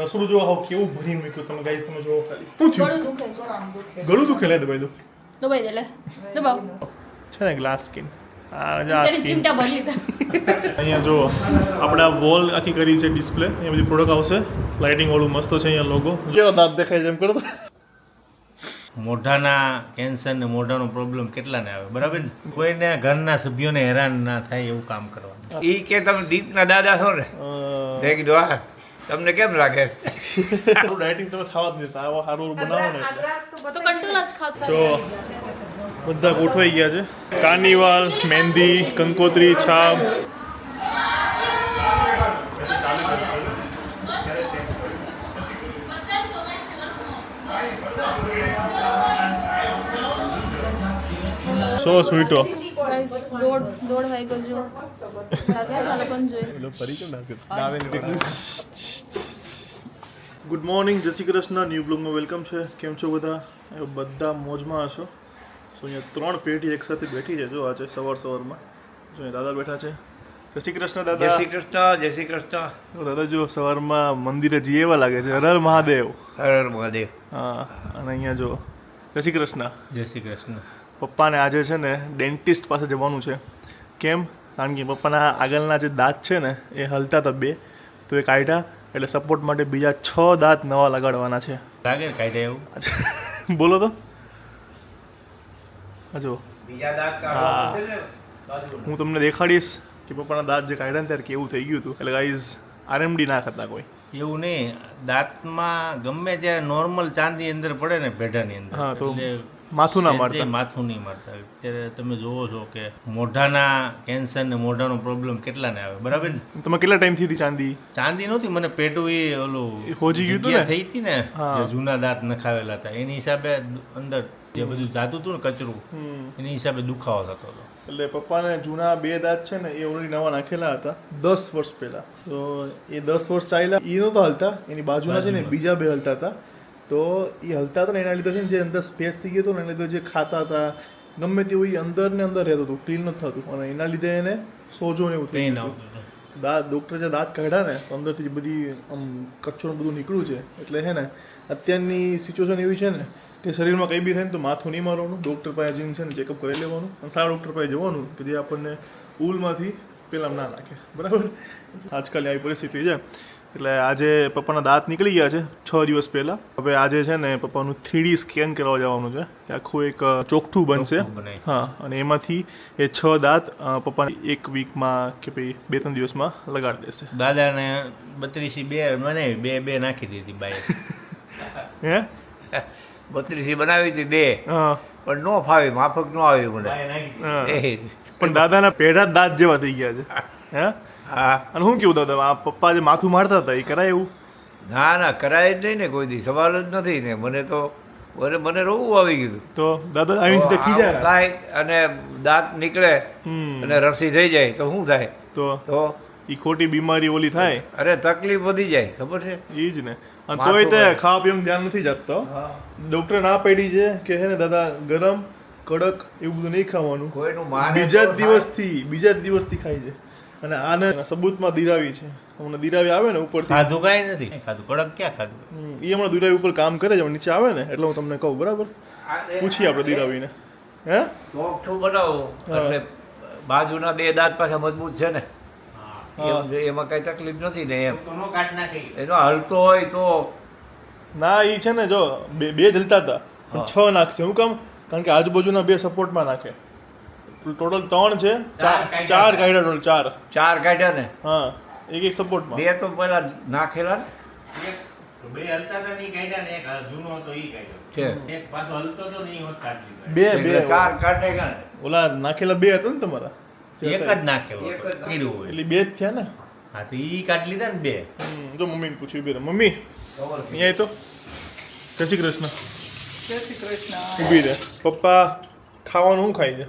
રસોડું જો આવ કેવું ભરી મૂક્યું તમે ગાઈસ, તમે જોવો ખાલી. શું થયું? ગળું દુખે, સોનાનું દુખે. ગળું દુખે લે દબાઈ દો. દબાઈ દે લે. દબાવ. છે ને ગ્લાસ સ્કિન. આ જો આ તેની સ્કિન. ચિમટા ભરી લીધા. અહીંયા જો આપણે આ વોલ આખી કરી છે ડિસ્પ્લે. અહીંયા બધી પ્રોડક્ટ આવશે. લાઇટિંગ વાળું મસ્ત છે અહીંયા લોગો. કેવો દાંત દેખાય છે એમ કરો તો. મોઢાના કેન્સર ને મોઢાનો પ્રોબ્લેમ કેટલાને આવે, બરાબર ને? કોઈને ઘરના સભ્યોને હેરાન ના થાય એવું કામ કરવાનું. ઈ કે તમે દીપના દાદા છો ને, મેં કીધું હા તમને કેમ રાખે? ડાયટિંગ તમે ખાવા જ નહીં, આવો સારું બનાવો ને એટલે. તો કંટ્રોલ જ ખાતા. તો બધા ગોઠવાઈ ગયા છે. કાર્નિવાલ, મહેંદી, કંકોત્રી, છાપ. સો સ્વીટો. ગાઈસ દોઢ વાગ્યો જો. ચાલો પણ જોઈએ. ગુડ મોર્નિંગ, જય શ્રી કૃષ્ણ. ન્યૂ બ્લોગમાં વેલકમ છે. કેમ છો બધા? બધા મોજમાં હશો. સો અહીંયા 3 પેઢી એકસાથે બેઠી છે. જો આજે સવારમાં જો અહીંયા દાદા બેઠા છે. જય શ્રી કૃષ્ણ જય દાદા. શ્રી કૃષ્ણ, જય શ્રી કૃષ્ણ. દાદા જો સવારમાં મંદિરે જઈએ એવા લાગે છે. હર હર મહાદેવ. હર હર મહાદેવ. હા, અને અહીંયા જો જય શ્રી કૃષ્ણ. જય શ્રી કૃષ્ણ. પપ્પાને આજે છે ને ડેન્ટિસ્ટ પાસે જવાનું છે. કેમ? કારણ કે પપ્પાના આગળના જે દાંત છે ને એ હલતા હતા 2, તો એ કાઢ્યા, એટલે સપોર્ટ માટે બીજા 6 દાંત નવા લગાડવાના છે. લાગે ને કાઢ્યા એવું? બોલો તો. જો બીજા દાંત હા. કાઢવા છે ને બાજુના. હું તમને દેખાડીશ કે પપ્પાના દાંત જે કાઢ્યા ને ત્યારે કેવું થઈ ગયું હતું. એટલે ગાઈઝ આરએમડી ના ખાતા કોઈ. એવું નહીં, દાંતમાં ગમે ત્યારે નોર્મલ ચાંદી અંદર પડે ને પેઢાની અંદર, હા, તો એટલે માથું ના મારતા. માથું નહીં મારતા. અત્યારે તમે જોવો છો કે મોઢાના કેન્સર ને મોઢાનો પ્રોબ્લેમ કેટલાને આવે, બરાબર ને? તમે કેટલા ટાઈમથી હતી ચાંદી? ચાંદી નહોતી, મને પેટું એ ઓલું એ હોજી ગયું હતું જગ્યા ને? થઈ હતી ને, હા. જે જૂના દાંત નખાવેલા હતા એની હિસાબે અંદર જે બધું જાતું હતું ને કચરું, એની હિસાબે દુખાવો થતો હતો. એટલે પપ્પાને જૂના 2 દાંત છે ને એ ઓલરેડી નવા નાખેલા હતા 10 વર્ષ પહેલા. તો એ 10 વર્ષ ચાલ્યા, એ નહોતા હલતા. એની બાજુના છે ને બીજા 2 હલતા હતા. તો એ હલતા હતા ને એના લીધે છે ને જે અંદર સ્પેસ થઈ ગયો હતો ને એના લીધે જે ખાતા હતા ગમે તેવું એ અંદર ને અંદર રહેતું હતું, ક્લીન નથી થતું, અને એના લીધે એને સોજો ને એવું થઈ પેઇન ગયું આવતું હતું. દાંત ડૉક્ટર જે દાંત કાઢ્યા ને તો અંદરથી બધી આમ કચરો બધું નીકળ્યું છે. એટલે છે ને અત્યારની સિચ્યુએશન એવી છે ને કે શરીરમાં કંઈ બી થાય ને તો માથું નહીં મારવાનું, ડૉક્ટર પાસે જઈને છે ને ચેકઅપ કરી લેવાનું, અને સારા ડૉક્ટર પાસે જવાનું કે જે આપણને ઉલમાંથી પેલા ના નાખે, બરાબર? આજકાલની આવી પરિસ્થિતિ છે. એટલે આજે પપ્પાના દાંત નીકળી ગયા છે 6 દિવસ પહેલાં. હવે આજે છે ને પપ્પાનું 3D સ્કેન કરવા જવાનું છે. આખું એક ચોકઠું બનશે. ચોકઠું બનાવી. હા, અને એમાંથી એ 6 દાંત પપ્પાને 1 વીકમાં કે ભાઈ 2-3 દિવસમાં લગાડી દેશે. દાદાને 32 2 મને બે નાખી દીધી બાઈ. હે? 32 બનાવી હતી 2, હા, પણ નો ફાવી, માફક નો આવી મને. બાએ નાખી હા. એ, પણ દાદાના પેઢા જ દાંત જેવા થઈ ગયા છે. હે? હા. અને શું કેવું દાદા, આ પપ્પા જે માથું મારતા હતા એ કરાય એવું? ના ના કરાય જ નહીં ને, કોઈ દી સવાલ જ નથી ને. મને રોવું આવી ગયું. તો દાદા આવીને સીધા આવું ખીજાય. થાય અને દાંત નીકળે હમ. અને રસી થઈ જાય તો શું થાય? તો તો એ ખોટી બીમારી ઓલી થાય. અરે તકલીફ વધી જાય, ખબર છે? એ જ ને. અને માથું તોય તે ભારે. ખાવા પીવાનું ધ્યાન નથી જાતતો. ડૉક્ટરે ના પાડી છે કે છે ને દાદા ગરમ કડક એવું બધું નહીં ખાવાનું. કોઈનું માને બીજા તો જ દિવસથી ખાય છે. અને આને સબૂતમાં દિરાવી છે. હમણાં દિરાવી આવે ને ઉપરથી, ખાધું કાંઈ નથી ખાધું, કડક ક્યાં ખાધું? એ હમણાં દિરાવી ઉપર કામ કરે છે. હમણાં નીચે આવે ને એટલે હું તમને કહું, બરાબર? આને- પૂછીએ આપણે દિરાવીને. હે? ચોકઠું બનાવો હા. એટલે બાજુના 2 દાંત પાછા મજબૂત છે ને, હા. એમાં કઈ તકલીફ નથી ને. એમ તો નો કાઢ નાખી. એનો હલતો હોય તો ના, એ છે ને જો બે જલતા હતા પણ 6 નાખશે. હું કામ? કારણ કે આજુબાજુના 2 સપોર્ટમાં નાખે. ટોટલ 3 છે. 4 કાઢ્યા ટોટલ 4. 4 કાઢ્યા ને. હા, એક સપોર્ટમાં. 2 તો પેલા નાખેલા ને બે હલતા હતા નહીં કાઢ્યા ને, એક જૂનો હતો ઈ કાઢ્યો. છે. એક પાછો હલતો હતો ને ઈ હોત કાઢી લીધો. બે એટલે 4 કાઢે કે ને. ઓલા નાખેલા 2 હતા ને તમારા? એક જ નાખ્યો એક જ હતો. કર્યું હોય. એટલે 2 જ થયા ને. હા તો ઈ કાઢી લીધા ને 2. જો મમ્મીને પૂછ્યું, ઊભી રહે. મમ્મી અહીંયા તો જય શ્રી કૃષ્ણ. જય શ્રી કૃષ્ણ. ઊભી રહે. પપ્પા ખાવાનું શું ખાય છે?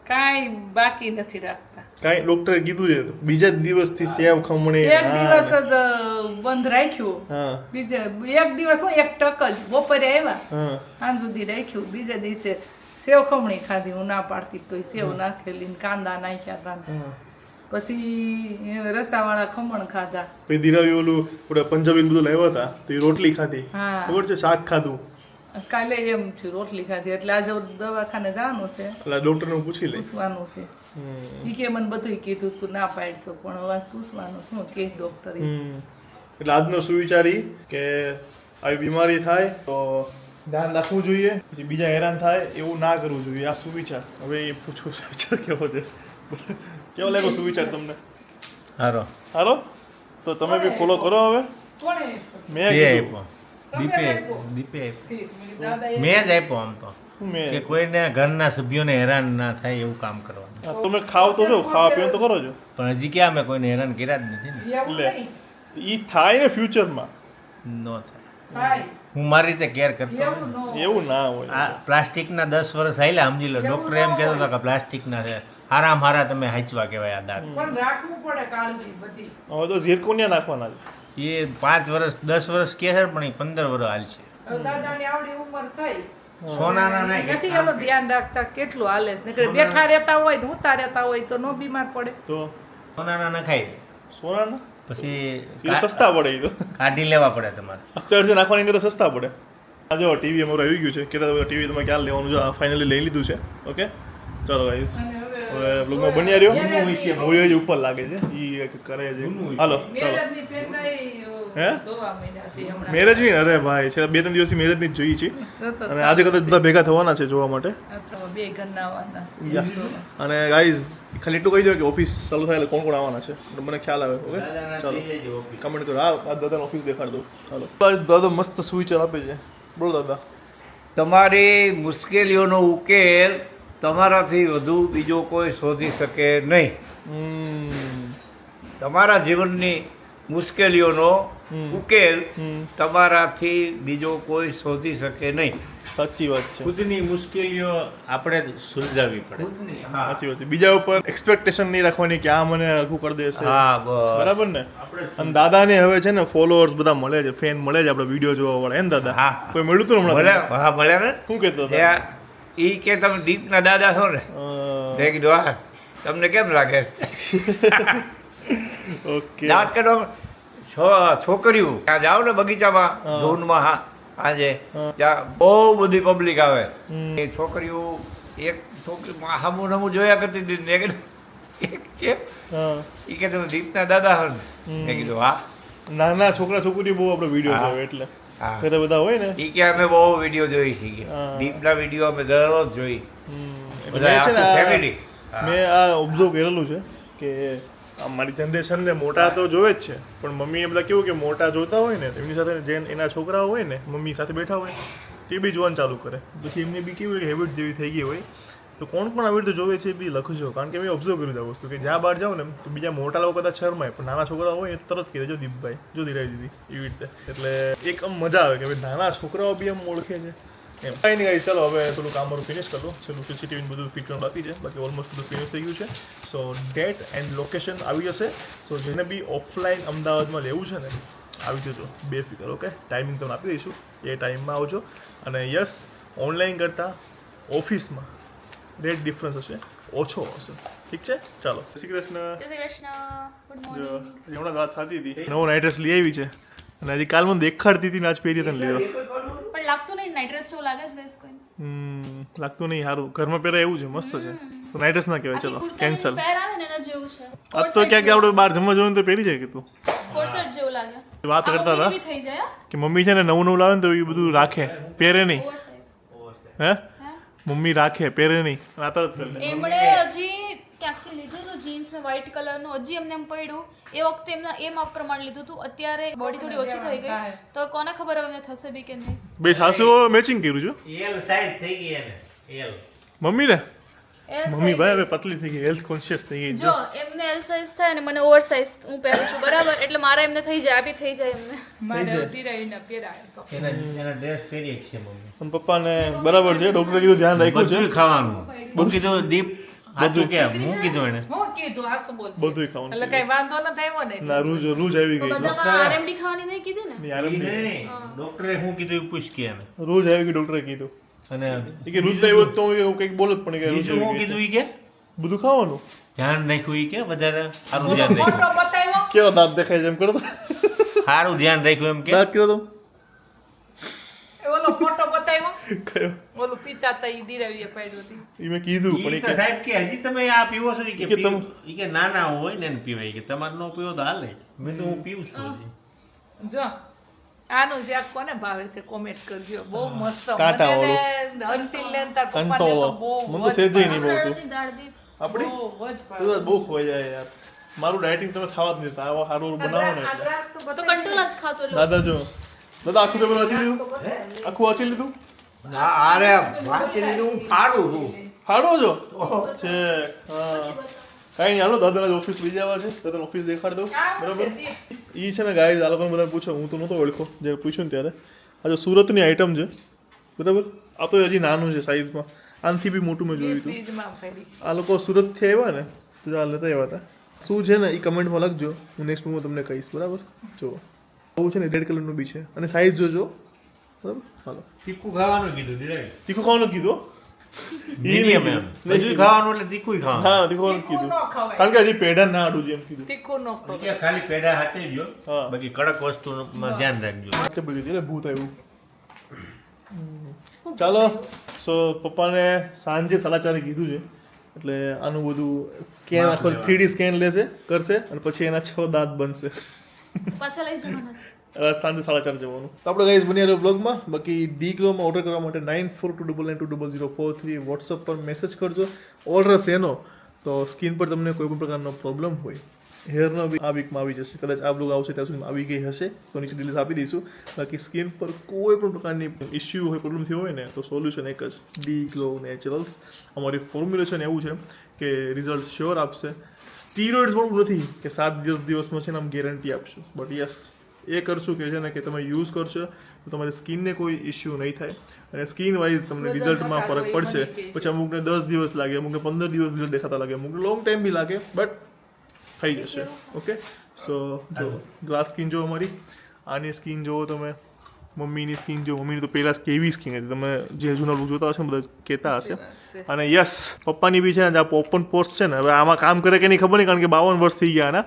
કાંઈ બાકી નથી રાખતા. કાંઈ ડૉક્ટરે કીધું છે બીજા જ દિવસથી સેવ ખમણી. એક દિવસ જ બંધ રાખ્યું. હા એક દિવસ હું 1 ટક જ બપોરે આવ્યા હા સાંજ સુધી રાખ્યું. બીજા દિવસે સેવ ખમણી ખાધી. હું ના પાડતી તોય સેવ નાખેલી ને કાંદા નાખ્યા હતા ને. હા. પછી રસાવાળા ખમણ ખાધા. પછી ધીરાવી ઓલું આપણે પંજાબી બધું લાવ્યા હતા તો એ રોટલી ખાધી, હા. ખબર છે, શાક ખાધું. કાલે એમ છે રોટલી ખાધી એટલે આજે દવાખાને જવાનું છે, એટલે ડોક્ટરને પૂછી લઈ. પૂછવાનું છે. ઈ કે મને બધું કીધું તું ના પાડશો પણ હવે પૂછવાનું શું કે ડોક્ટર. એટલે આજનો સુવિચાર ઈ કે આવી બીમારી થાય તો ધ્યાન રાખવું જોઈએ, પછી બીજા હેરાન થાય એવું ના કરવું જોઈએ. આ સુવિચાર. હવે એ પૂછું સુવિચાર કેવો છે, કેવો લાગ્યો સુવિચાર તમને? હારો સારો? તો તમે બી ફોલો કરો હવે. કોણે મેં તે કીધું. આપ્યો દીપે આપ્યો. દાદા મેં જ આપ્યો આમ તો મેં કે કોઈને ઘરના સભ્યોને હેરાન ના થાય એવું કામ કરવાનું. હા, તમે ખાવ તો છો, ખાવા પીવાનું તો કરો છો. પણ હજી ક્યાં મેં કોઈને હેરાન કર્યા જ નથી ને. એવું લે. નહીં ઈ થાય ને ફ્યુચરમાં. નો થાય. થાય હું મારી રીતે કેર કરતો હોય. એવું ન એવું ના હોય. આ પ્લાસ્ટિકના 10 વર્ષ હાલ્યા સમજી લો. ડોક્ટર એમ કહેતો હતો કે પ્લાસ્ટિકના છે, હારામ હારા તમે હાચવા કહેવાય આ દાંત. પણ રાખવું પડે કાળજી બધી. હવે તો ઝીરકોનિયા નાખવાના છે. એ 5 વર્ષ 10 વર્ષ કહે છે પણ એ 15 વર્ષ હાલશે. હવે દાદાની આવડી ઉંમર થઈ સોનાના નહીં નથી એનું ધ્યાન રાખતા કેટલું હાલે છે નકર બેઠા રહેતા હોય ને ઉતા રહેતા હોય તો નો બીમાર પડે. તો સોનાના ન ખાઈ દે. સોનાના પછી એ સસ્તા પડે. ઈ તો કાઢી લેવા પડે તમારે. અત્યારે જે નાખવાની કરતા સસ્તા પડે. આ જો ટીવી અમારું આવી ગયું છે, કહેતા ટીવી તમે ક્યાં લેવાનું છે, ફાઇનલી લઈ લીધું છે. ઓકે ચાલો ગાઈસ, હવે બ્લોગમાં બન્યા રહ્યો. મૂવી જ ઉપર લાગે છે ઈ કરે છે. હાલો ચાલો. મેરેજની પેટનાઈ હે? જોવા મળ્યા છે હમણાં. મેરેજ ની, અરે ભાઈ છેલ્લા 2-3 દિવસથી મેરેજ ની જ જોઈએ છે સતત અને આજે કદાચ બધા ભેગા થવાના છે જોવા માટે. અથવા બે ઘરના આવવાના છે. યસ. અને ગાઈઝ ખાલી એટલું કહી દો કે ઓફિસ ચાલુ થાય એટલે કોણ કોણ આવવાના છે એટલે મને ખ્યાલ આવે. ઓકે ચાલો કમેન્ટ કરો. આ દાદાનો ઓફિસ દેખાડ દો. ચાલો દાદા મસ્ત સુવિચાર આપે છે. બોલો દાદા. તમારી મુશ્કેલીઓનો ઉકેલ તમારાથી વધુ બીજો કોઈ શોધી શકે નહીં. તમારા જીવનની મુશ્કેલીઓનો ઉકેલ તમારાથી બીજો કોઈ શોધી શકે નહીં. સાચી વાત છે. ખુદની મુશ્કેલીઓ આપણે જ સુલઝાવવી પડે. સાચી વાત છે. બીજા ઉપર એક્સપેક્ટેશન નહીં રાખવાની કે આ મને હરખું કરી દેશે. હા બસ. બરાબર ને? અને દાદાને હવે છે ને ફોલોઅર્સ બધા મળે છે, ફેન મળે છે આપણે વિડીયો જોવા વાળા. એમ દાદા? હા. કોઈ મળ્યું તું હમણાં? મળ્યા હા મળ્યા ને. શું કહેતો હતા? ઈ કે તમે દીપના દાદા છો ને. મેં કીધું હા તમને કેમ લાગે? ઓકે. દાંત કાઢવા છોકરીઓ ત્યાં જાઓ ને બગીચામાં ધૂનમાં હા આજે ત્યાં બહુ બધી પબ્લિક આવે. એ છોકરીઓ એક છોકરી હામું નમું જોયા કરતી હતી. મેં કીધું કેમ? હા. એ કે તમે દીપના દાદા છો ને. મેં કીધું હા. નાના છોકરા છોકરી બહુ આપણે વિડીયો હા. જોવે એટલે હા ઘરે બધા હોય ને. એ કે અમે બહુ વિડીયો જોઈ છીએ. હા. દીપના વિડીયો અમે દરરોજ જોઈ. એટલે બધા મેં છે ને આખું family. મેં આ ઓબ્ઝર્વ કરેલું છે કે અમારી જનરેશનને મોટા તો જોવે જ છે પણ મમ્મી એ બધા કેવું કે મોટા જોતા હોય ને એમની સાથે જે એના છોકરાઓ હોય ને મમ્મી સાથે બેઠા હોય તે બી જોવાનું ચાલુ કરે. પછી એમને બી કેવું હેબિટ જેવી થઈ ગઈ હોય તો કોણ પણ આવી રીતે જોવે છે એ બી લખજો. કારણ કે મેં ઓબ્ઝર્વ કર્યું છે આ વસ્તુ કે જ્યાં બહાર જાઓ ને તો બીજા મોટા લોકો કદાચ શરમાય પણ નાના છોકરાઓ હોય એ તરત કહે જો દીપભાઈ જો ધીરાઈ દીધી એવી રીતે. એટલે એક આમ મજા આવે કે ભાઈ નાના છોકરાઓ બી આમ ઓળખે છે એમ. કાંઈ નહીં ગાઈસ, ચાલો હવે થોડું કામ મારું ફિનિશ કરો. છેલ્લું સીસીટીવી બધું ફિટ કરવાનું બાકી છે, બાકી ઓલમોસ્ટ બધું ફિનિશ થઈ ગયું છે. સો ડેટ એન્ડ લોકેશન આવી જશે. સો જેને બી ઓફલાઈન અમદાવાદમાં લેવું છે ને આવી જજો બેફિકર. ઓકે, ટાઈમિંગ તમને આપી દઈશું, એ ટાઈમમાં આવજો. અને યસ, ઓનલાઈન કરતાં ઓફિસમાં રેટ ડિફરન્સ હશે, ઓછો હશે. ઠીક છે? ચાલો, જય શ્રી કૃષ્ણ. જય શ્રી કૃષ્ણ. ગુડ જો મોર્નિંગ. હમણાં વાત થતી હતી, નવો નાઇટ ડ્રેસ લઈ આવી છે અને હજી કાલ મને દેખાડતી હતી ને આજ પહેરી તને લીધો. પણ લાગતું નહીં નાઇટ ડ્રેસ જેવું લાગે છે ગાઈસ કોઈને. લાગતું નહીં. સારું ઘરમાં પહેરાય એવું છે, મસ્ત છે. તો નાઇટ ડ્રેસ ના કહેવાય. આખી ચલો કુર્તાની કેન્સલ. પેર આવે ને એના જેવું છે. આજ તો ક્યાંક આપણે બહાર જમવા જવાનું તો પહેરી જાય કે તું કોર્સેટ જેવું લાગે. વાત કરતા આ હતા બી થઈ જાય કે મમ્મી છે ને નવું નવું લાવે ને તો એ બધું રાખે, પહેરે નહીં. ઓવરસાઇઝ. હે? હે? મમ્મી રાખે, પહેરે નહીં. આ તરત પહેરે. એમણે હજી ક્યાંકથી લીધું હતું જીન્સ ને વ્હાઈટ કલરનું, હજી એમને એમ પડ્યું. એ વખતે એમના એ માપ પ્રમાણે લીધું હતું. અત્યારે બોડી થોડી ઓછી થઈ ગઈ તો કોને ખબર હવે એમને થશે બી કે નહીં. બે સાસુ મેચિંગ કર્યું છે. એલ સાઈઝ થઈ ગઈ એને. એલ મમ્મી ને એ મમ્મી ભાઈ હવે પતલી થઈ ગઈ, હેલ્થ કોન્શિયસ થઈ ગઈ. જો એમને એલ સાઈઝ થાય ને મને ઓવર સાઈઝ હું પહેરું છું બરાબર, એટલે મારા એમને થઈ જાય, આ બી થઈ જાય એમને. મારે ધીરાઈને પહેરાય. એના ડ્રેસ પહેરી છે મમ્મી. પણ પપ્પાને બરાબર છે, ડોક્ટરે કીધું ધ્યાન રાખ્યું છે. બધું ખાવાનું. હું કીધું દીપ સાચું કે હું કીધું એને. હું કીધું હાચું બોલ. બધું ખાવાનું. એટલે કઈ વાંધો ન થાય ને. ના રૂજ રૂજ આવી ગઈ છે. બધામાં આરએમડી ખાવાની નહીં કીધી ને. નહીં, આરામ નહીં. નહીં, ડોક્ટરે હું કીધું એ પૂછ કે એને. રૂજ આવી ગઈ ડોક્ટરે કીધું. અને એ કે રૂજ આવ્યો તો હું એવું કંઈક બોલો જ પણ કે રૂજ બીજું હું આવી ગઈ કીધું ઈ કે બધું ખાવાનું ધ્યાન રાખ્યું એ કે વધારે સારું ધ્યાન રાખ્યું ફોટો બતાવ્યો કેવો દાંત દેખાય છે એમ કરો તો સારું ધ્યાન રાખ્યું એમ કે દાંત કર્યો તો એ ઓલો ફોટો બતાવ્યો કયો ઓલું પિતા તા ઈ દિરાવીએ પાડ્યો હતી એ મેં કીધું પણ ઈ એ તો કે સાહેબ કે હજી તમે આ પીવો છો ઈ કે કે તમ- ઈ કે નાના હોય ને એને પીવાય કે તમારે નો પીવો તો હાલે મેં તો હું પીવું છું હજી. જો આનું શાક કોને ભાવે છે કોમેન્ટ કરજો બહુ મસ્ત કાંટા મને ને હર્ષિલ ને તાર પપ્પાને તો કંટોળો બહુ મને તો સેજે નહીં બહુ દાળની દાળદી આપણી બહુ જ તો તો બહુ ખવાઈ જાય યાર મારું ડાયટિંગ તમે ખાવા જ નહીં દેતા. આવા સારું બનાવો ને આ એટલે ગ્લાસ તો તો બતાવી કંટ્રોલ જ ખાતો રહ્યો દાદા જો દાદા આખું પેપર વાંચી લીધું આખું વાંચી લીધું અરે વાંચી લીધું હું ફાડું છું ફાડો છો છે હા કાંઈ નહીં હાલો દાદાના ઓફિસ લઈ જવા છે દાદાને ઓફિસ દેખાડી દઉં બરાબર એ છે ને ગાય આ લોકોને બધાને પૂછો હું તો નહોતો ઓળખો જે પૂછ્યું ને ત્યારે આ જો સુરતની આઈટમ છે બરાબર આ તો હજી નાનું છે સાઈઝમાં આનાથી બી મોટું મેં જોયું હતું ફ્રીજમાં પડી આ લોકો સુરતથી આવ્યા ને તો આ લેતા આવ્યા હતા શું છે ને એ કમેન્ટમાં લખજો હું નેક્સ્ટ હું તમને કહીશ બરાબર જો આવું છે ને રેડ કલરનું બી છે અને સાઈઝ જોજો બરાબર હાલો તીખું ખાવાનું કીધું દીરાવી તીખું ખાવાનું કીધું મીડિયમ એમ બધું ખાવાનું એટલે તીખું ખાવાનું હા તીખું ખાવાનું તીખું કીધું ન ખવાય કારણ કે હજી પેડા ના આડું જેમ કીધું તીખું ન ખવાય કે ખાલી પેડા હાચવજો હા. બાકી કડક વસ્તુમાં ધ્યાન રાખજો કે બધી એટલે ભૂત આવ્યું ચાલો સો પપ્પાને સાંજે 4:30 કીધું છે એટલે આનું બધું સ્કેન આખો 3D સ્કેન લેશે કરશે અને પછી એના 6 દાંત બનશે પાછા લઈ જવાના છે સાંજે 4:30 જવાનું તો આપણે ગાઈઝ બની રહ્યો બ્લોગમાં બાકી ડી ગ્લોમાં ઓર્ડર કરવા માટે 9429920043 વોટ્સઅપ પર મેસેજ કરજો ઓર્ડર હશે એનો તો સ્કિન પર તમને કોઈ પણ પ્રકારનો પ્રોબ્લેમ હોય હેરનો બી આ વીકમાં આવી જશે કદાચ આ બ્લોગ આવશે ત્યાં સુધીમાં આવી ગઈ હશે તો નીચે ડિટેલ્સ આપી દઈશું બાકી સ્કિન પર કોઈ પણ પ્રકારની ઇસ્યુ હોય પ્રોબ્લેમ થયો હોય ને તો સોલ્યુશન એક જ ડી ગ્લો નેચરલ્સ અમારી ફોર્મ્યુલેશન એવું છે કે રિઝલ્ટ શ્યોર આપશે સ્ટીરોઇડ્સ પણ નથી કે 7 દિવસમાં છે ને આમ ગેરંટી આપશું બટ યસ એ કરશું કે છે ને કે તમે યુઝ કરશો તો તમારી સ્કિનને કોઈ ઇસ્યુ નહીં થાય અને સ્કિન વાઇઝ તમને રિઝલ્ટમાં ફરક પડશે પછી અમુકને 10 દિવસ લાગે અમુકને 15 દિવસ રિઝલ્ટ દેખાતા લાગે અમુકને લોંગ ટાઈમ બી લાગે બટ થઈ જશે ઓકે સો જો ગ્લાસ સ્કિન જો અમારી આની સ્કિન જુઓ તમે મમ્મીની સ્કિન જો મમ્મીની તો પહેલાં કેવી સ્કિન હતી તમે જે જૂના લોકો જોતા હશે ને બધા કહેતા હશે અને યસ પપ્પાની બી છે ને આ ઓપન પોર્સ છે ને હવે આમાં કામ કરે કે નહીં ખબર નહીં કારણ કે 52 વર્ષ થઈ ગયા ને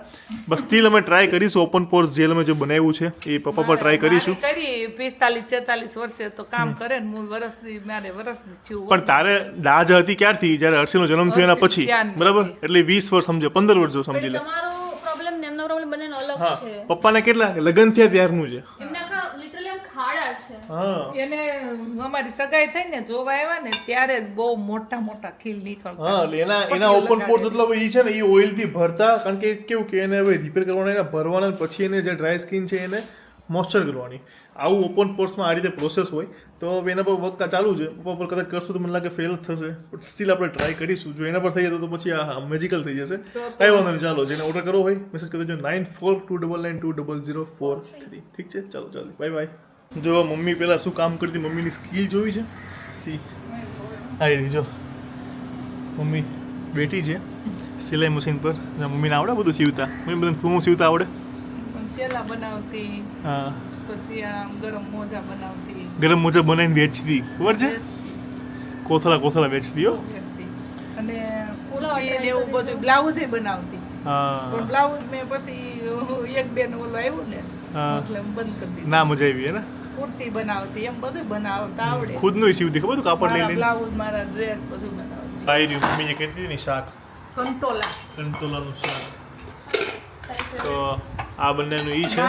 બસ સ્ટીલ અમે ટ્રાય કરીશું ઓપન પોર્સ જેલ અમે જે બનાવ્યું છે એ પપ્પા પર ટ્રાય કરીશું કરી 45-46 વર્ષે તો કામ કરે ને હું વર્ષની મારે વર્ષની છું પણ તારે દાજ હતી ક્યારથી જ્યારે હર્ષિલનો જન્મ થયો એના પછી ત્યારની. બરાબર એટલે 20 વર્ષ સમજે 15 વર્ષ જો સમજી લે તમારો પ્રોબ્લેમ ને એમનો પ્રોબ્લેમ બંનેનો અલગ હા છે પપ્પાને કેટલા લગ્ન થયા ત્યારનું છે એમને આખા લિટરલી આમ ખાડા છે હા એને અમારી સગાઈ થઈ ને જોવા આવ્યા ને ત્યારે જ બહુ મોટા મોટા ખીલ નીકળતા હા એટલે એના ઓપન પોર્સ એટલે એ છે ને એ ઓઇલથી ભરતા કારણ કે કેવું કે એને હવે રિપેર કરવાના એને ભરવાના અને પછી એને જે ડ્રાય સ્કિન છે એને મોઇશ્ચર કરવાની આવું ઓપન પોર્સમાં આ રીતે પ્રોસેસ હોય તો હવે એના પર વર્ક ચાલુ છે પપ્પા પર કદાચ કરશું તો મને લાગે ફેલ થશે બટ સ્ટીલ આપણે ટ્રાય કરીશું જો એના પર થઈ જતો તો પછી આ મેજિકલ થઈ જશે કાંઈ વાંધો નહીં ચાલો જેને ઓર્ડર કરવો હોય મેસેજ કરી દેજો 9429920043 ઠીક છે ચાલો ચાલો બાય બાય જો મમ્મી પહેલાં શું કામ કરતી મમ્મીની સ્કિલ જોઈ છે સી આવી રહી જો મમ્મી બેઠી છે સિલાઈ મશીન પર મમ્મીને આવડે બધું સીવતા મમ્મી બધું શું સીવતા આવડે પણ પેલા બનાવતી હા પછી આમ ગરમ મોજા બનાવતી ગરમ મોજા બનાવીને વેચતી ખબર છે કોથળા વેચતી હો વેચતી. અને ઓલા કુર્તી ને એવું બધું બ્લાઉઝ બનાવતી હા પણ બ્લાઉઝ મેં પછી એક બે નું ઓલું આવ્યું ને હા. એટલે એમ બંધ કરી દીધું ના મજા આવી હે ને કુર્તી બનાવતી એમ બધું બનાવતા આવડે ખુદનું સીવતી ખબર તું કાપડ લઈ મારા લઈને બ્લાઉઝ મારા ડ્રેસ બધું બનાવતી આવી રહ્યું મમ્મી જે કહેતી હતી ને શાક કંટોલા કંટોલાનું શાક તો આ બંનેનું ઈ છે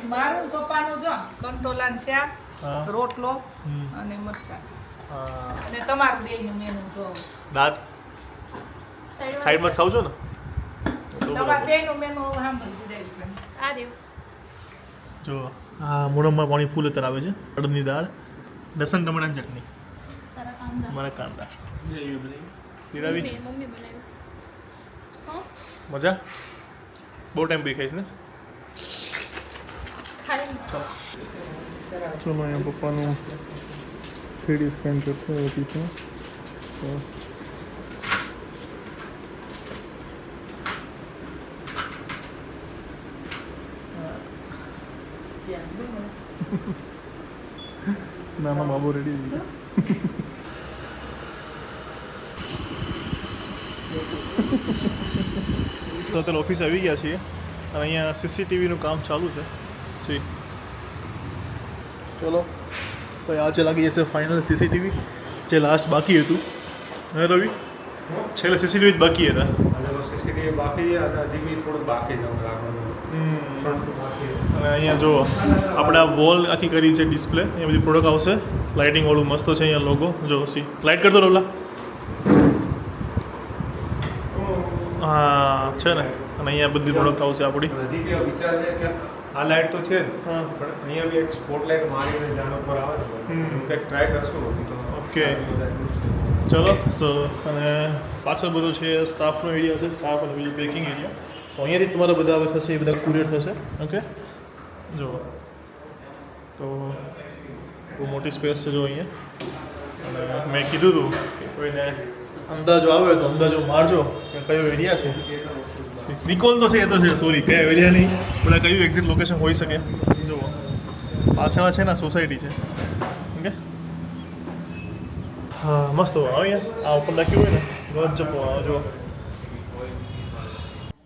મારું પપ્પાનું જો કંટોલાનું શાક હા. રોટલો હમ. અને મરચાં હા. અને તમારું બેયનું મેનુ જો દાંત સાઈડમાં ખાવ છો ને તો તમારા બરાબર. બેયનું મેનુ સાંભળી દીધું આ રહ્યું જો આ મોઢામાં પાણી ફૂલ અત્યારે આવે છે અડદની દાળ લસણ ટમાટાની ચટણી તારા કાંદા મારા કાંદા પીરાવી મમ્મી બનાવ્યું હા મજા બહુ ટાઈમ પી ખાઈશ ને ખાઈ ચલો અહીંયા પપ્પાનું 3D સ્કેન કરશે ઓટીથી તો નાના બાબુ રેડી તો અત્યારે ઓફિસ આવી ગયા છીએ અને અહીંયા સીસીટીવીનું કામ ચાલુ છે સી ચલો તો આજે લાગી જશે ફાઇનલ સીસીટીવી જે લાસ્ટ બાકી હતું હે રવિ છેલ્લે સીસીટીવી જ બાકી હતા સીસીટીવી બાકી છે અને હજી બી થોડું બાકી છે અને અહીંયા જો આપણે આ વોલ આખી કરી છે ડિસ્પ્લે અહીંયા બધી પ્રોડક્ટ આવશે લાઇટિંગ વાળું મસ્ત છે અહીંયા લોગો જો સી લાઇટ કરતો રોલા હા છે ને અને અહીંયા બધી પ્રોડક્ટ આવશે આપણી હજી બી વિચાર છે કે આ લાઇટ તો છે જ હા. પણ અહીંયા બી એક સ્પોટ લાઇટ મારીને જાણ ઉપર આવે ને કંઈક ટ્રાય કરશું હજી તો ઓકે. ચલો સો અને પાછળ બધું છે સ્ટાફનો એરિયા છે સ્ટાફ અને બીજું પેકિંગ એરિયા તો અહીંયાથી તમારા બધા હવે થશે એ બધા કુરિયર થશે ઓકે જો તો બહુ મોટી સ્પેસ છે જો અહીંયા અને મેં કીધું હતું કે કોઈને અંદાજો આવે તો અંદાજો મારજો કે કયો એરિયા છે નિકોલ તો છે એ તો છે સોરી કયા એરિયા નહીં બધા કયું એક્ઝેક્ટ લોકેશન હોઈ શકે જુઓ પાછળ છે ને સોસાયટી છે ઓકે હા મસ્ત હોય અહીંયા આ ઉપર લખ્યું હોય ને ગજબ જો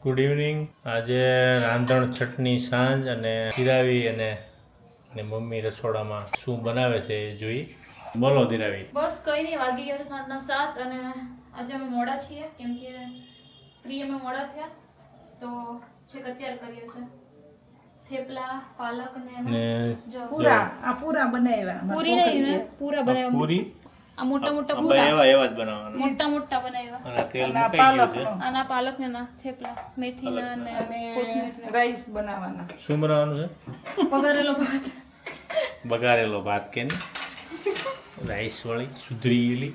ગુડ ઇવનિંગ. આજે રાંધણ છઠની સાંજ અને દિરાવી અને મમ્મી રસોડામાં શું બનાવે છે એ જોઈ. બોલો દિરાવી. બસ કંઈ નહીં, વાગી ગયા છે સાંજના 7 અને આજે અમે મોડા છીએ કેમ કે ફ્રી અમે મોડા થયા તો છેક અત્યારે કરીએ છીએ થેપલા પાલક ને જો પૂરા બનાવ્યા પૂરી નહીં ને પૂરા બનાવ્યા પૂરી આ મોટા મોટા આપણે પૂરા એવા જ બનાવવાના મોટા મોટા બનાવ્યા અને તેલ મુકાઈ ગયું છે. આના પાલક ને ના થેપલા મેથીના અને કોથમીર રાઈસ બનાવવાના. શું બનાવવાનું છે? પગારેલો ભાત બગારેલો ભાત કે રાઈસ વાળી સુધરી ગયેલી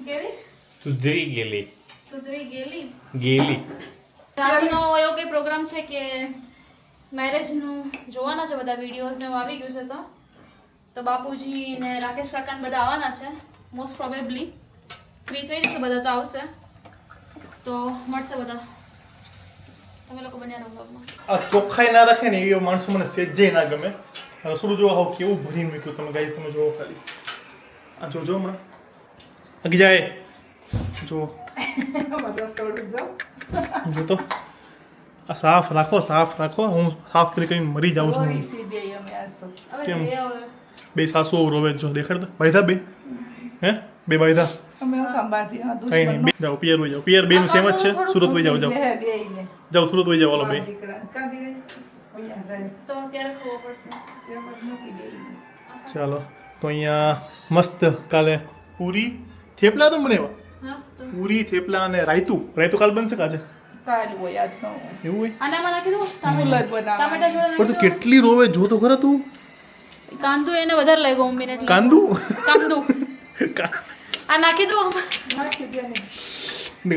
કેવી સુધરી ગયેલી સુધરી ગયેલી ગયેલી રાતનો એવો કઈ પ્રોગ્રામ છે કે મેરેજનું જોવાના છે બધા વિડીયોઝ ને એવું આવી ગયું છે તો બાપુજી ને રાકેશ કાકા ને બધા આવવાના છે મોસ્ટ પ્રોબેબલી ફ્રી થઈ જશે બધા તો આવશે તો મળશે બધા તમે લોકો બન્યા રહો vlogમાં. આ ચોખ્ખાઈ ના રાખે ને એવા માણસો મને સેજે ના ગમે રસોડું જો હાવ કેવું ભરીને મૂક્યું તમે ગાઈસ તમે જોવો ખાલી આ જોજો હમણાં આગી જાય જો રસોડું જો જો તો આ સાફ રાખો હું સાફ કરીને મરી જાઉં છું રોઈસી બે અમે આજ તો. હવે કેમ? ઘરે આવે બે સાસુ રોવે જો દેખાડ દો બાયધા બે હે બે બાયધા અમે ખંભાથી હા કઈ નહીં દુશ્મન બે જાઓ પિયર વઈ જાઓ પિયર બેનું સેમ જ છે સુરત વઈ જાઓ જાઓ બેયને જાઓ સુરત વઈ જાઓ હાલો બે દીકરા કાંદી રહી ઓયા જાય તો ત્યારે ખબર પડશે તેમ જ નથી બેયને. ચાલો તો અહીંયા મસ્ત કાલે પૂરી થેપલા તો બનાવ્યા મસ્ત પૂરી થેપલા અને રાયતું કાલ બનશે કાજે કાલ હોય આજ ન હોય. એવું હોય આનામાં નાખી દઉં મુલત ટામેટા બનાવવાની. જોડે પણ તું કેટલી રોવે જો તો ખરા તું કાંદુ એને વધારે લાગ્યો મમ્મીને એટલે કાંદુ કાંદુ આ નાખી દઉં આમાં. નાખી દે ને.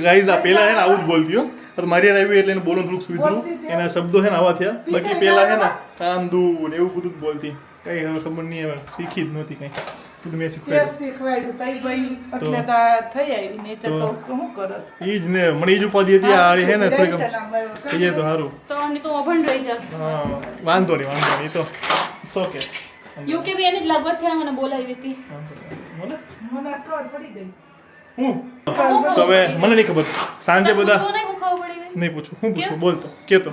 ગાઈઝ આ પેલા હે ને આવું જ બોલતી હો તો મારી યાર આવી એટલે એને બોલવાનું થોડુંક સુધરું બોલતી હતી. એના શબ્દો હે ને આવા થયા બાકી પેલા હે ને કાંદુ ને એવું બધું જ બોલતી કઈ હવે ખબર નહીં હવે શીખી જ નહોતી કઈ બધું મેં તે શીખવાડ્યું શીખવાડ્યું તઈ ભાઈ એટલે તો થઈ આવી નહીં તો શું કરત. એ જ ને મને એ જ ઉપાધિ હતી આ હે ને થોડીક રહી તને અમારું થઈ જાય તો સારું તો આની તો અભણ રહી જા હા વાંધો નહીં એ તો ઇટ્સ ઓકે યુકે બી એની જ લાગવત થયા મને બોલાવી હતી બોલે મને સ્કોર પડી ગઈ. હું તો હવે મને નહીં ખબર સાંજે બધા પૂછવું નહીં, હું ખબર પડી ગઈ. નહીં પૂછું હું પૂછું બોલતો કેતો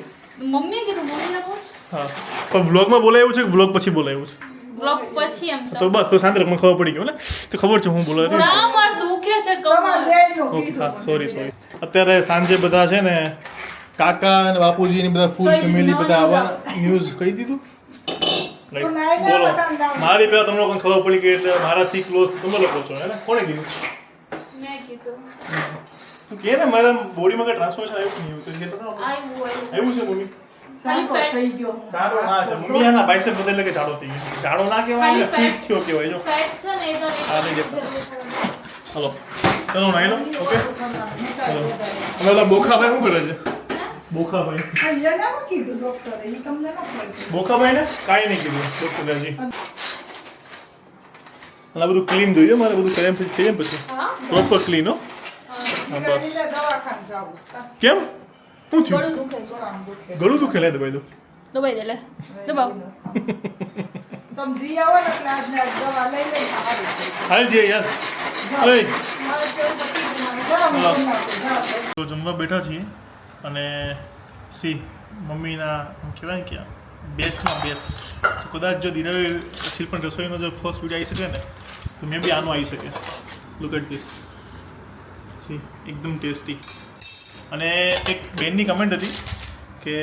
મમ્મીએ કીધું મમ્મીને પૂછ હા પણ બ્લોગમાં બોલાયું છે કે બ્લોગ પછી બોલાયું છે બ્લોગ પછી એમ તો બસ તો સાંજે મને ખબર પડી ગઈ ને તો ખબર છે હું બોલાવી ના માર દુખે છે તમારે કમર બેયનું ઓકે કીધું હા મને. સોરી અત્યારે સાંજે બધા છે ને કાકા અને બાપુજી ને બધા ફૂલ કહી દીધું, ફેમિલી બધા નવા આવવાના ન્યૂઝ કહી દીધું Like, તો નાયલા બોલો પસંદ આવે. મારી પહેલા તમને લોકોને ખબર પડી ગઈ એટલે મારાથી ક્લોઝ તમે લોકો છો હે ને કોણે કીધું મેં કીધું તું કે ને મારા બોડીમાં કઈ ટ્રાન્સફોર્મેશન આવ્યું કે નહીં આવ્યું? તો કે તો ખરા. આવ્યું આવ્યું છે મમ્મી ખાલી સાંભળ ફેટ થઈ ગયો. જાડો ના છે મમ્મી એના બાઇસેપ બદલે કે જાડો થઈ ગયો જાડો ના કહેવાય ને ખાલી ફિટ થયો કહેવાય જો ફેટ છે ને એ તો આ નહીં જતો. હલો ચલો નાઈ લો ઓકે ચલો અમે ઓલા બોખાભાઈ શું કરે છે બોખાભાઈ હા, એને શું કીધું ડોક્ટરે? ઈ તમને ન કીધું. બોખાભાઈ ને કાંઈ નહીં કીધું ડોક્ટરજી અને આ બધું ક્લીન જોઈએ મારે બધું કર્યા પછી કરીએ પછી હા પ્રોપર ક્લીન હો ઈને દવાખાને જાવું છે. કેમ શું થયું ગળું દુખે છે ગળામાં દુખે. ગળું દુખે લે દબાઈ દો દબાઈ દે લે દબાવ તમે જી આવો ને એટલે આજને આજ દવા લઈ લઈને સારું થઈ જાય. હાલ જઈએ યાર તો જમવા બેઠા છીએ અને સી મમ્મીના કહેવાય ને કે બેસ્ટમાં બેસ્ટ કદાચ જો દિરાવી પછી પણ રસોઈનો જો ફર્સ્ટ વિડીયો આવી શકે ને તો મે બી આનો આવી શકે. લુક એટ ધીસ, સી એકદમ ટેસ્ટી. અને એક બેનની કમેન્ટ હતી કે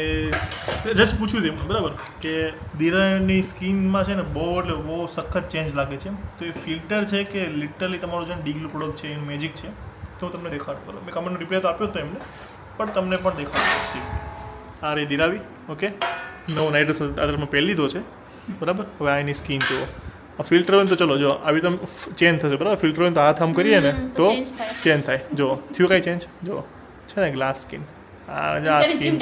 જસ્ટ પૂછ્યું હતું બરાબર કે દિરાની સ્કિનમાં છે ને બહુ એટલે બહુ સખત ચેન્જ લાગે છે. તો એ ફિલ્ટર છે કે લિટરલી તમારું જે ડીગ્લુ પ્રોડક્ટ છે એનું મેજિક છે. તો હું તમને દેખાડું. બરાબર, મેં કમેન્ટનો રિપ્લાય તો આપ્યો હતો એમને, પણ તમને પણ દેખાડું. આ રે દિરાવી, ઓકે. નવો નાઇટ આધારમાં પહેરી લીધો છે બરાબર. હવે આ એની સ્કિન જુઓ. આ ફિલ્ટર હોય ને તો ચલો જો આવી તમે ચેન્જ થશે બરાબર. ફિલ્ટર હોય તો હાથ આમ કરીએ ને તો ચેન્જ થાય. જો થયું કાંઈ ચેન્જ? જો છે ને ગ્લાસ સ્કિન. આ સ્કિન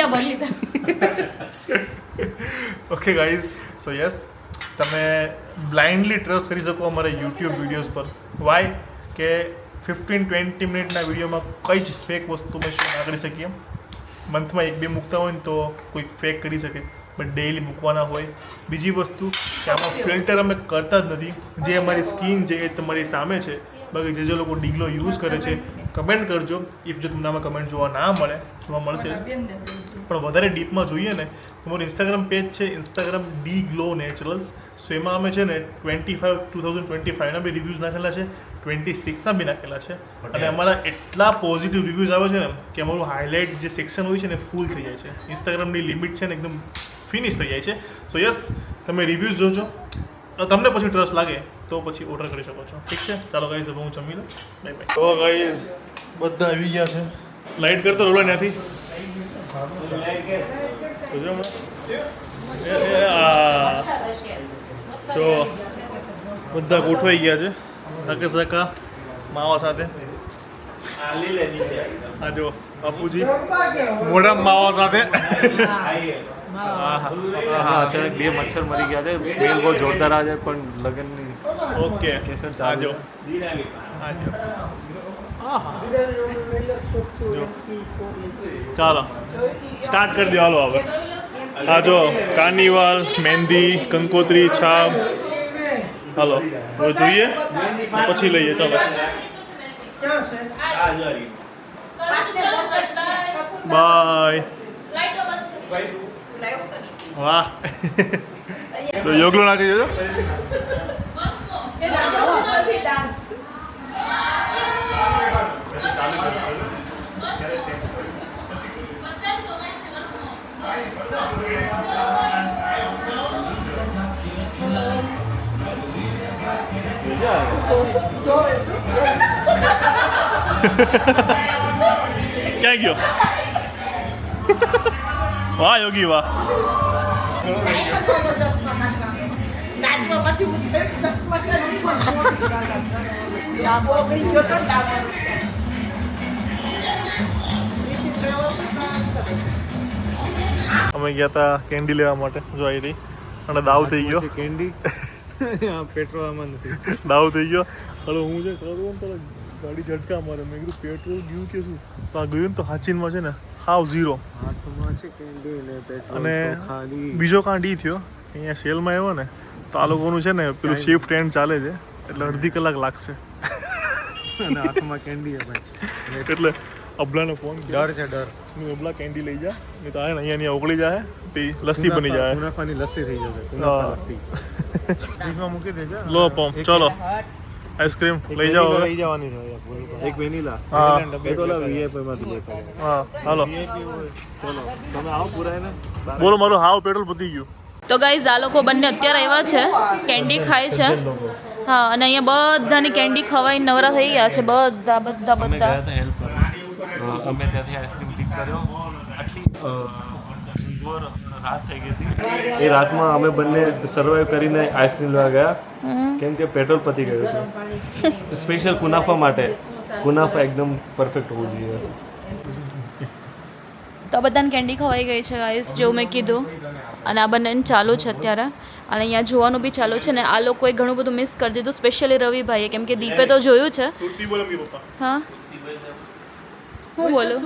ઓકે ગાઈઝ. સો યસ, તમે બ્લાઇન્ડલી ટ્રસ્ટ કરી શકો અમારા યુટ્યુબ વિડીયોઝ પર. વાય કે 15-20 મિનિટના વિડીયોમાં કઈ જ ફેક વસ્તુ અમે શો ના કરી શકીએ. મંથમાં 1-2 મૂકતા હોય ને તો કોઈક ફેક કરી શકે, બટ ડેઇલી મૂકવાના હોય. બીજી વસ્તુ કે આમાં ફિલ્ટર અમે કરતા જ નથી. જે અમારી સ્કિન છે એ તમારી સામે છે. બાકી જે લોકો ડીગ્લો યુઝ કરે છે કમેન્ટ કરજો. ઇફ જો તમને આમાં કમેન્ટ જોવા મળશે પણ વધારે ડીપમાં જોઈએ ને તમારું ઇન્સ્ટાગ્રામ પેજ છે ઇન્સ્ટાગ્રામ ડીગ્લો નેચરલ્સ. સો એમાં અમે છે ને 2025ના બી રિવ્યૂઝ નાખેલા છે, 26ના બી નાખેલા છે. અને અમારા એટલા પોઝિટિવ રિવ્યૂઝ આવે છે ને કે અમારું હાઇલાઇટ જે સેક્શન હોય છે ને ફૂલ થઈ જાય છે. ઇન્સ્ટાગ્રામની લિમિટ છે ને એકદમ ફિનિશ થઈ જાય છે. સો યસ, તમે રિવ્યૂઝ જોજો. તમને પછી ટ્રસ્ટ લાગે તો પછી ઓર્ડર કરી શકો છો. ઠીક છે, ચાલો ગાઈઝ હવે હું જમી લઉં. Bye bye. તો ગાઈઝ બધા આવી ગયા છે. લાઇટ કરતો રોલા ત્યાંથી તો બધા ગોઠવાઈ ગયા છે. રાકેશ કાકા માવા સાથે. આ જો બાપુજી મોઢા માવા સાથે. અચાનક 2 મચ્છર મરી ગયા છે. સ્મેલ બહુ જોરદાર આવે છે પણ લગનની ઓકે કેસર આજો આજો. ચાલો સ્ટાર્ટ કરી દો. હાલો હવે આ જો કાર્નિવાલ, મહેંદી, કંકોત્રી, છાપ. હાલો હવે જોઈએ પછી લઈએ. ચાલો બાય. વાહ. તો યોગલો નાચી જજો. ક્યાં ગયો? વાહ યોગી વાહ. અમે ગયા હતા કેન્ડી લેવા માટે. જો આવી રહી અને દાવ થઈ ગયો. કેન્ડી પેટ્રોલમાં નથી. દાવ થઈ ગયો. હવે હું જે સરું તો ગાડી ઝટકા મારે. મેં કીધું પેટ્રોલ ગયું કે શું? તો આ ગયું ને તો હાચીનમાં છે ને હાવ ઝીરો. હાથમાં છે કેન્ડી ને પેટ્રોલ અને તો ખાલી બીજો કાં ડી થયો અહીંયા સેલમાં આવ્યો ને તો આ લોકોનું છે ને પેલું શિફ્ટ એન્ડ ચાલે છે એટલે અડધી કલાક લાગશે. અને હાથમાં કેન્ડી છે ભાઈ. એટલે અબલાનો ફોન ડર છે ડર. હું અબલા કેન્ડી લઈ જા નહીં તો આવે ને અહીંયા ઓગળી જાય પછી લસ્સી બની જાય. મુનાફાની લસ્સી થઈ જશે. હા. મુનાફા લસ્સી ફ્રીજમાં મૂકી દેજો. લો પંપ ચલો આઈસ્ક્રીમ લઈ જાઓ હવે. લઈ જવાની છે એક વેનીલા. હા. પેટ્રોલ વીઆઈપી માંથી લેતો. હા હાલો વીઆઈપી હોય. ચલો તમે આવો પુરાય ને. બોલો મારું હાવ પેટ્રોલ પતી ગયું. તો ગાઈઝ આ લોકો બંને અત્યારે આવ્યા છે, કેન્ડી ખાય છે. હા, અને અહીંયા બધાની કેન્ડી ખવાઈ નવરા થઈ ગયા છે. બધા બધા બધા હેલ્પ કરવા. અમે ત્યાંથી આઈસ્ક્રીમ પિક કર્યો. આટલી રાત થઈ ગઈ હતી. એ રાતમાં અમે બંને સર્વાઈવ કરીને આઈસ્ક્રીમ લેવા ગયા કેમ કે પેટ્રોલ પતી ગયું હતું. સ્પેશિયલ કુનાફા માટે. કુનાફા એકદમ પરફેક્ટ હોવું જોઈએ. તો બધાને કેન્ડી ખવાઈ ગઈ છે ગાઈઝ, જેવું મેં કીધું. અને આ બંને ચાલુ છે અત્યારે. અને અહીંયા જોવાનું બી ચાલુ છે ને આ લોકોએ ઘણું બધું મિસ કરી દીધું, સ્પેશિયલી રવિભાઈએ, કેમ કે દીપે તો જોયું છે. હા હું બોલું?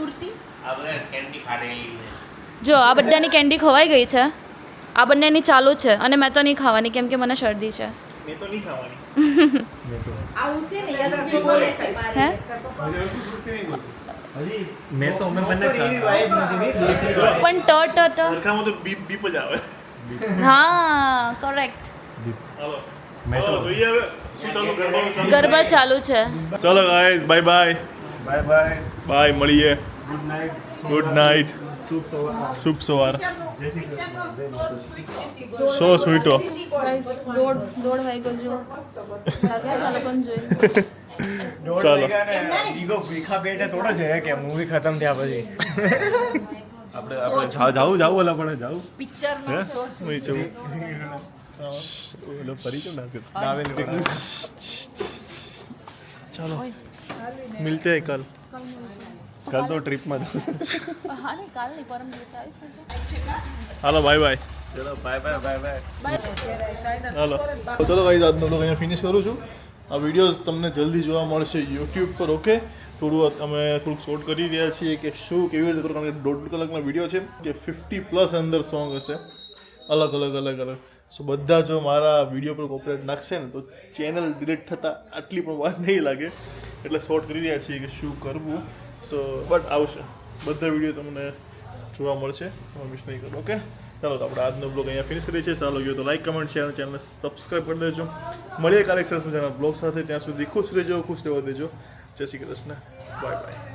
જો આ બધાની કેન્ડી ખવાઈ ગઈ છે, આ બંનેની ચાલુ છે અને મેં તો નહીં ખાવાની કેમ કે મને શરદી છે. મેં તો નહીં ખાવાની હે મેં તો અમે બંને પણ ટ સરખામાં તો બીપ બીપ જ આવે હા કરેક્ટ હાલો જોઈએ હવે શું ચાલુ ગરબાનું ચાલુ ગરબા ચાલુ છે ચલો guys bye bye bye bye bye મળીએ ગુડ નાઇટ ગુડ નાઇટ શુભ સવાર સો સ્વીટો ગાઈસ દોઢ વાગ્યો જો ચાલો કોણ જોઈ ચાલો ઈગો ભીખા પેટે થોડો છે કે મૂવી ખતમ થયા પછી આપણે જાવું ઓલા પણ જાવું નહીં જવું ઓલો ફરી કેમ નાખ્યો ચાલો મિલતે હૈ કલ કાલ તો ટ્રીપમાં હા ને કાલ નહીં પરમ દિવસે આવીશ હાલો બાય બાય ચલો બાય બાય બાય બાય હાલો તો ચલો ગાઈઝ આજનો બ્લોગ અહીંયા ફિનિશ કરું છું આ વિડીયોઝ તમને જલ્દી જોવા મળશે યુટ્યુબ પર ઓકે અમે થોડુંક શોર્ટ કરી રહ્યા છીએ કે શું કેવી રીતે કરું કારણ કે 1.5 કલાકનો વિડીયો છે કે 50+ અંદર સોંગ હશે અલગ અલગ સો બધા જો મારા વિડીયો પર કોપરેટ નાખશે ને તો ચેનલ ડિલીટ થતાં આટલી પણ વાર નહીં લાગે એટલે શોર્ટ કરી રહ્યા છીએ કે શું કરવું સો બટ આવશે બધા વિડીયો તમને જોવા મળશે મિસ નહીં કરો ઓકે ચાલો તો આપણે આજનો બ્લોગ અહીંયા ફિનિશ કરીએ છીએ સારો લાગ્યો તો લાઈક કમેન્ટ શેર અને ચેનલને સબસ્ક્રાઈબ કરી દેજો મળીએ કાલે સરસ મજાના બ્લોગ સાથે ત્યાં સુધી ખુશ રહેજો ખુશ રહેવા દેજો જય શ્રી કૃષ્ણ બાય બાય